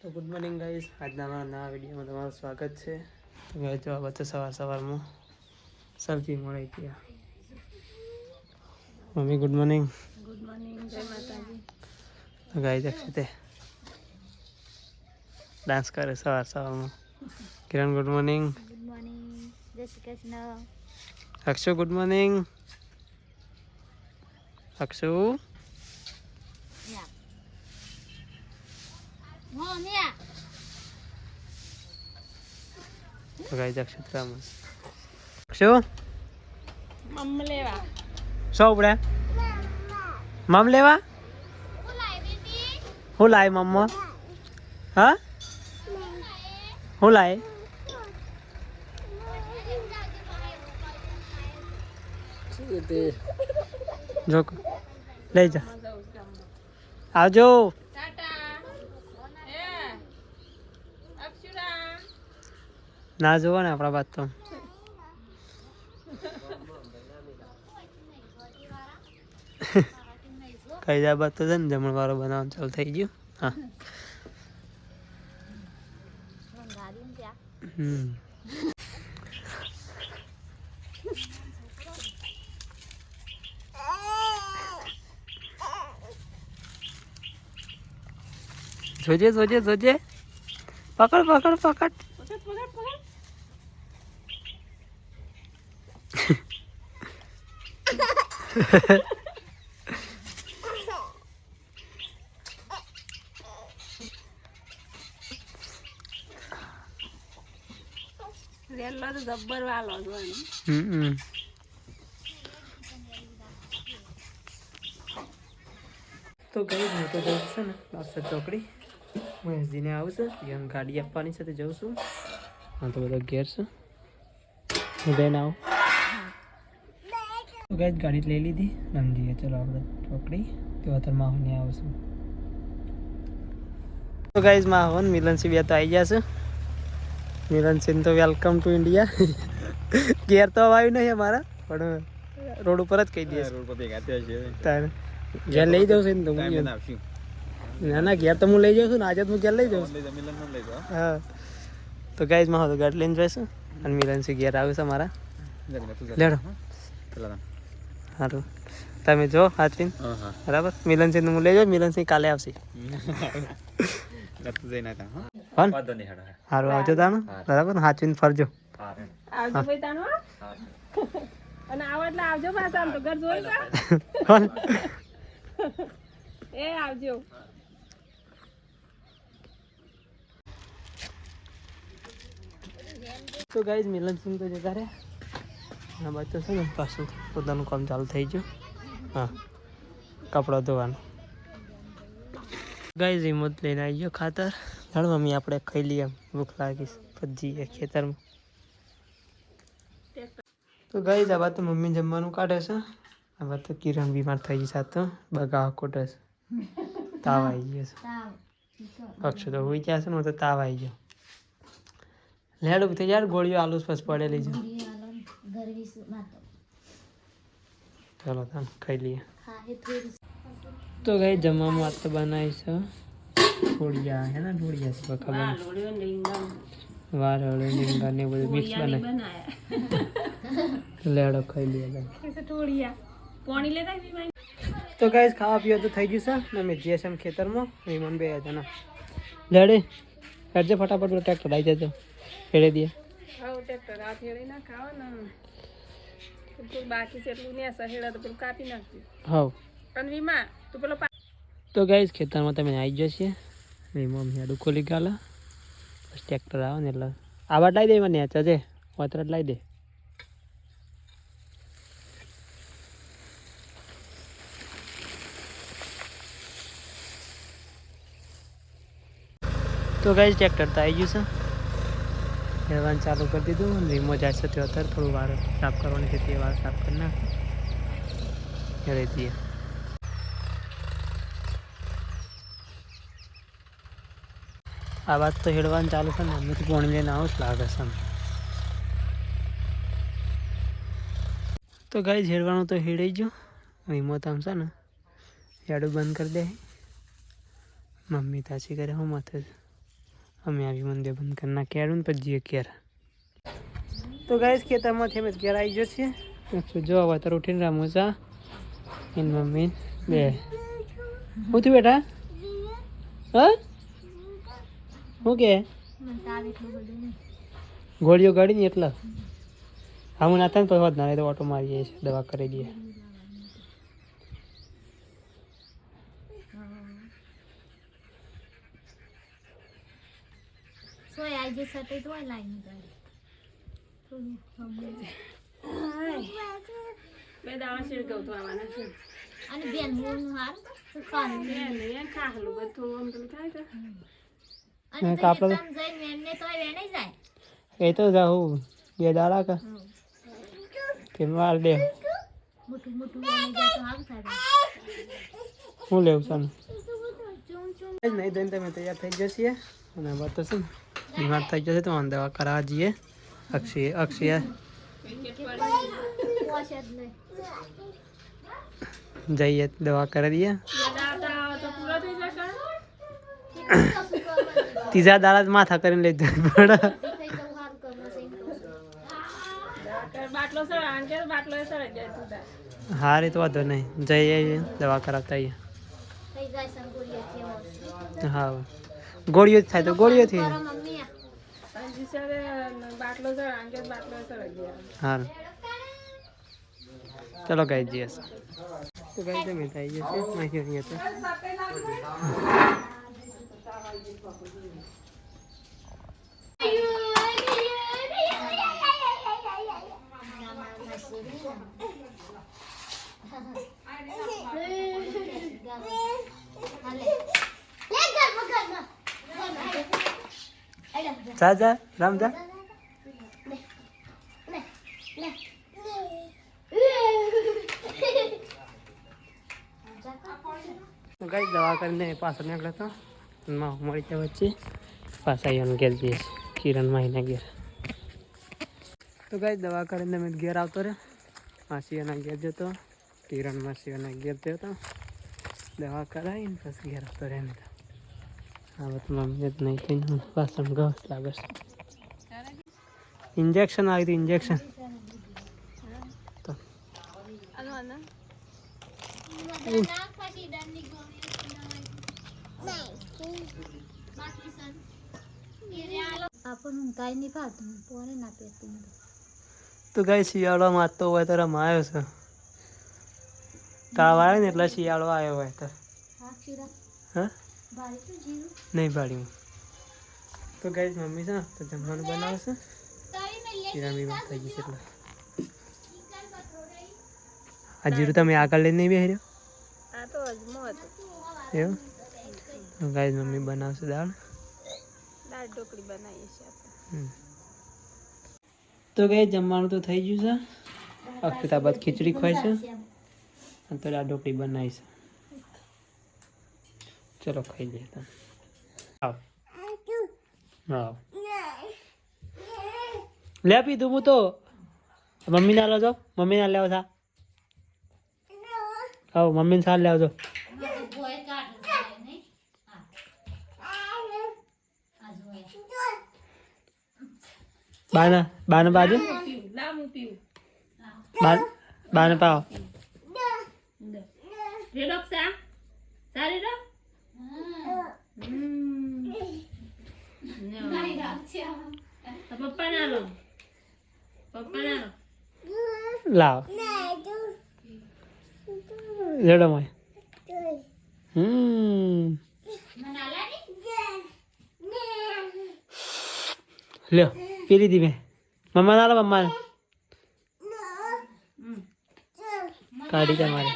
તો good morning guys, આજના અમારા નવા વિડીયોમાં તમારું સ્વાગત છે. તો ગાઈસ જો આ બધા સવારમાં સબ્જી મળી ગયા. Mummy good morning. Good morning, જય માતાજી. તો ગાઈસ અક્ષિતે ડાન્સ કરે સવારમાં. Kiran good morning. Good morning, જય શ્રી કૃષ્ણ. Akshu good morning. અક્ષુ તો ગાઈસ અક્ષિત્રામાં અક્ષુ મમ્મ લેવા સો ઉપડે મમ લેવા હું લાય મમ્મો હા હું લાય જો લઈ જા આવજો. ના જોવો ને આપણા બાદ તો કઈ જા બાદ તો છે ને જમણવારો બનાવવાનું ચાલુ થઈ ગયું. હા જોજે જોજે જોજે પકડ પકડ પકડ. રેલો તો જબ્બર વાલો જોવાનું. તો ગઈ હું તો જઉં છે ને બાસર ચોકડી મહેશજીને આવશે એમ ગાડી આપવાની સાથે જઉં છું. હા તો બધા ઘેર છે હું લઈને આવું. તો ગઈ ગાડી લઈ લીધી રમજીએ ચલો આપણે ચોકડી તો અત્યારે માહોને આવશું. તો ગાઈઝ માહોન મિલનસિંહ બે તો આવી ગયા છે. મિલનસિંહ તો વેલકમ ટુ ઇન્ડિયા. ઘેર તો આવ્યું નહીં અમારા પણ રોડ ઉપર જ કહી દઈએ તારે ઘેર લઈ જાઉં છે ને તો ના ના ઘેર તો હું લઈ જાઉં છું ને આજે હું ઘેર લઈ જાઉં છું. હા તો ગાઈઝ માં તો ગાડી લઈને જઈશું અને મિલનસિંહ ઘેર આવે છે મારા લેડો સારું તમે જો હાચવીન બરાબર. મિલનસિંહ હું લઈ જાઉં મિલનસિંહ કાલે આવશે. સારું આવજો તાનું બરાબર હાચવીને ફરજો. આવજો ભાઈ તાનો અને આવો એટલે આવજો પાછા આમ તો ઘર જોઈ એ આવજો. તો ગાઈઝ મિલનસિંહ તો જતા રહ્યા આ બાદ તો છે ને પાછું પોતાનું કામ ચાલુ થઈ ગયું. હા કપડાં ધોવાનું. ગાઈઝ હિંમત લઈને આવી ગયો ખાતર. ચાલો મમ્મી આપણે ખાઈ લઈએ ભૂખ લાગીશ પછી ખેતરમાં. તો ગાઈઝ આ બાદ તો મમ્મી જમવાનું કાઢે છે. આ બાદ તો કિરણ બીમાર થઈ ગઈ સાથે બગા કોટે છે તાવ આવી ગયો છે. અક્ષુ તો હોઈ ગયા છે ને તો તાવ આવી ગયો. લેડ ઉઠી યાર ગોળીઓ આલુ પછી પડેલી છે. ચાલો તાન ખાઈ લઈએ. તો ગાઈઝ જમવામાં આજ તો બનાવી છે ઢોળિયા હે ને ઢોળિયા છે ખબર વારળ રીંગણ ને બધું મિક્સ બનાવી લેડો ખાઈ લઈએ. તો ગાઈઝ ખાવા પીવા તો થઈ ગયું છે ને અમે જઈએ છીએ ખેતરમાં વિમાન બે હતા ને લેડે કરજે ફટાફટ ટ્રેક્ટર આવી જજો ફેરે દઈએ. ટ્રેક્ટર આ ફેરી ના ખાવા ને બાકી છે એટલું ને સહેડા તો પેલું કાપી નાખ્યું. હા અને વીમા તું પેલો તો ગાઈઝ ખેતરમાં તમે આવી જશે વિમા હેડું ખોલી ગાલા બસ ટ્રેક્ટર આવે ને એટલે આવાજ લાવી દે મને ચજે વાતરટ લાવી દે. તો ગાઈઝ ટ્રેક્ટર તો આવી ગયું છે હેરવાનું ચાલુ કરી દીધું. વીમો જાય છે તો અત્યારે થોડું વાર સાફ કરવાની છે તે વાર સાફ કરી નાખ હેરે દઈએ. આ વાત તો હેડવાનું ચાલુ છે ને અમે તો પાણી લઈને આવું જ લાગે છે. તો ગાઈઝ હેડવાનું તો હેડાઈ ગયું. વીમો તો આમ છે ને હેડું બંધ કરી દે. મમ્મી તાછી કરે હું માથે અમે આવી મંદિર બંધ કરી નાખી આડું ને પછી જઈએ ઘેર. તો ગાઈસ ખેતરમાંથી અમે ઘેર આવી જશે. જો હવે તો ઉઠીને રામુસા એની મમ્મી બે હું થયું બેટા હા શું કે ગોળીઓ ગાડી ને એટલા હા હું નાતા ને પછી વાત ના તો ઓટો મારી જાય છે દવા કરી દઈએ. બે દાણા શેર ગૌ તો આવવાના છે અને બેન હું હાર ખાવાનું બેન ખાહલું બધું આમ પેલું થાય કે અને તો કામ જઈને એમને તો વેણે જાય એ તો જાઉં બે દાડા કા કે માર દે મોટું મોટું વેણે જાય તો હાલ થાય હું લેવું છે નહીં ધોઈને તમે તૈયાર થઈ જશે અને વાત છે ને બીમાર થઈ જશે તો દવા કરાવવા જઈએ. અક્ષય જઈએ દવા કરી દઈએ. ત્રીજા દાડા માથા કરીને લઈ જવું પડે. હા રે તો વાંધો નહીં જઈએ દવા કરાવતા આવીએ. હા ગોળીઓ જ થાય તો ગોળીઓથી હા ચલો ગાઈ જઈએ. તો ગાઈ તમે થઈ જશે માહિતી તો જા જા રામ જા. ગાઈ દવા કરીને પાછળ નીકળ્યો તો મળી ત્યાં વચ્ચે પાછા અહીંયા ઘેર જઈએ કિરણ માહીના ઘેર. તો ગાઈ દવા કરીને મેં ઘેર આવતો રહ્યો માસી એના ઘેર જતો કિરણ માસી એના ઘેર જતો દવા કરાવીને પછી ઘેર આવતો રહ્યો ને હવે તો મમ્મી જ નહીં થઈને પાછળ ઘસ લાગે છે. ઇન્જેક્શન આવી હતી ઇન્જેક્શન તો તો ગાઈ શિયાળામાં તો હોય તો રમા આવ્યો છે તાવ આવે ને એટલે શિયાળો આવ્યો હોય તો હા નહીં ભાડ્યું. તો ગાઈ મમ્મી છે તો જમવાનું બનાવશે કિરામી વાત થઈ ગઈ છે એટલે આ જીરું તમે આગળ લઈને નહીં બેહી રહ્યો એવું ગાઈ મમ્મી બનાવશે દાળ ઢોકળી બનાવીએ છીએ. તો ગાઈ જમવાનું તો થઈ ગયું છે. અક્ષતા બાદ ખીચડી ખવાય છે અને તો દાળ ઢોકળી બનાવી છે. ચલો ખાઈ લઈએ તમે આવ આવ લે પીધું હું તો મમ્મી ના લેજો મમ્મી ના લેવો થા આવ મમ્મીને સાર લેવજો. બાના બાના બાજુ બાના પાવ લાવ લેડો મોય લ્યો પીરી દી મેં મમ્મા ના લો મમ્મા કાઢી તમારે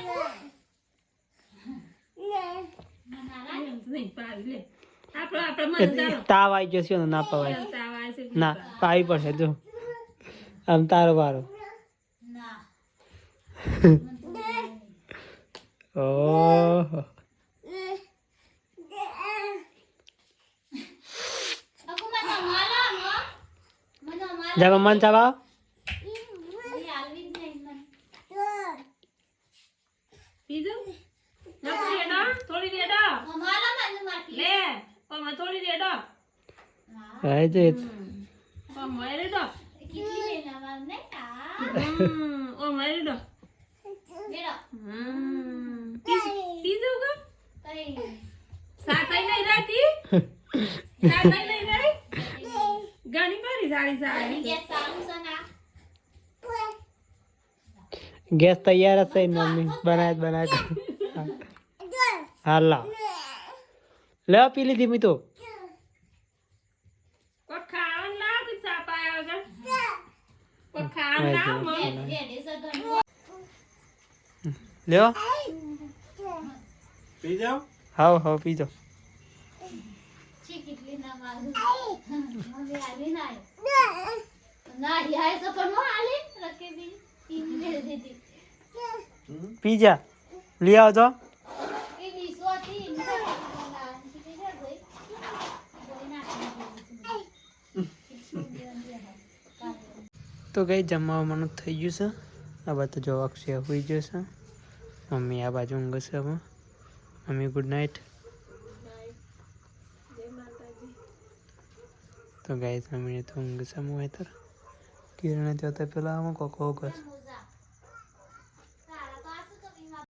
તાવ આવી જશે ને ના પવાય ના પાવી પડશે જો આમ તારો વારો ઓહો જા મમ્માને ચાવા હા જ ઓ મારે દો કેટલી લેના વાર નહીં તા ઓ મારે દો બેડો તીજો કો તઈ સાતાઈ નહીં રહેતી સાતાઈ નહીં રહે ઘણી બધી સારી સારી કે સારું છે ના ગેસ તૈયાર જ છે ને મમ્મી બનાય હાલ લે પી લીધી મી તો કોઈ ખાવાનું લાવ કે સાપા આવ્યો છે કોઈ ખાવાનું લાવ એ દેસે તો લ્યો પી જાઓ હાવ પી જાઓ છી કેટલી ના વાર મમ્મી આવી ના ના યાર તો પણ નો આલે રકે બી તીન દે દીધી પી જા લઈ આવો તો એ વિસો તીન ના કી દે ગઈ બોઈ ના તો કઈ જમવાનું થઈ ગયું છે આ બધું જો અક્ષય હોઈ ગયો છે મમ્મી આ બાજુ ઊંઘ છે હવે મમ્મી ગુડ નાઇટ તો ગાઈસ મમ્મીને તો ઊંઘ છે હું કિરણ જોતા પેલા આમાં કોકો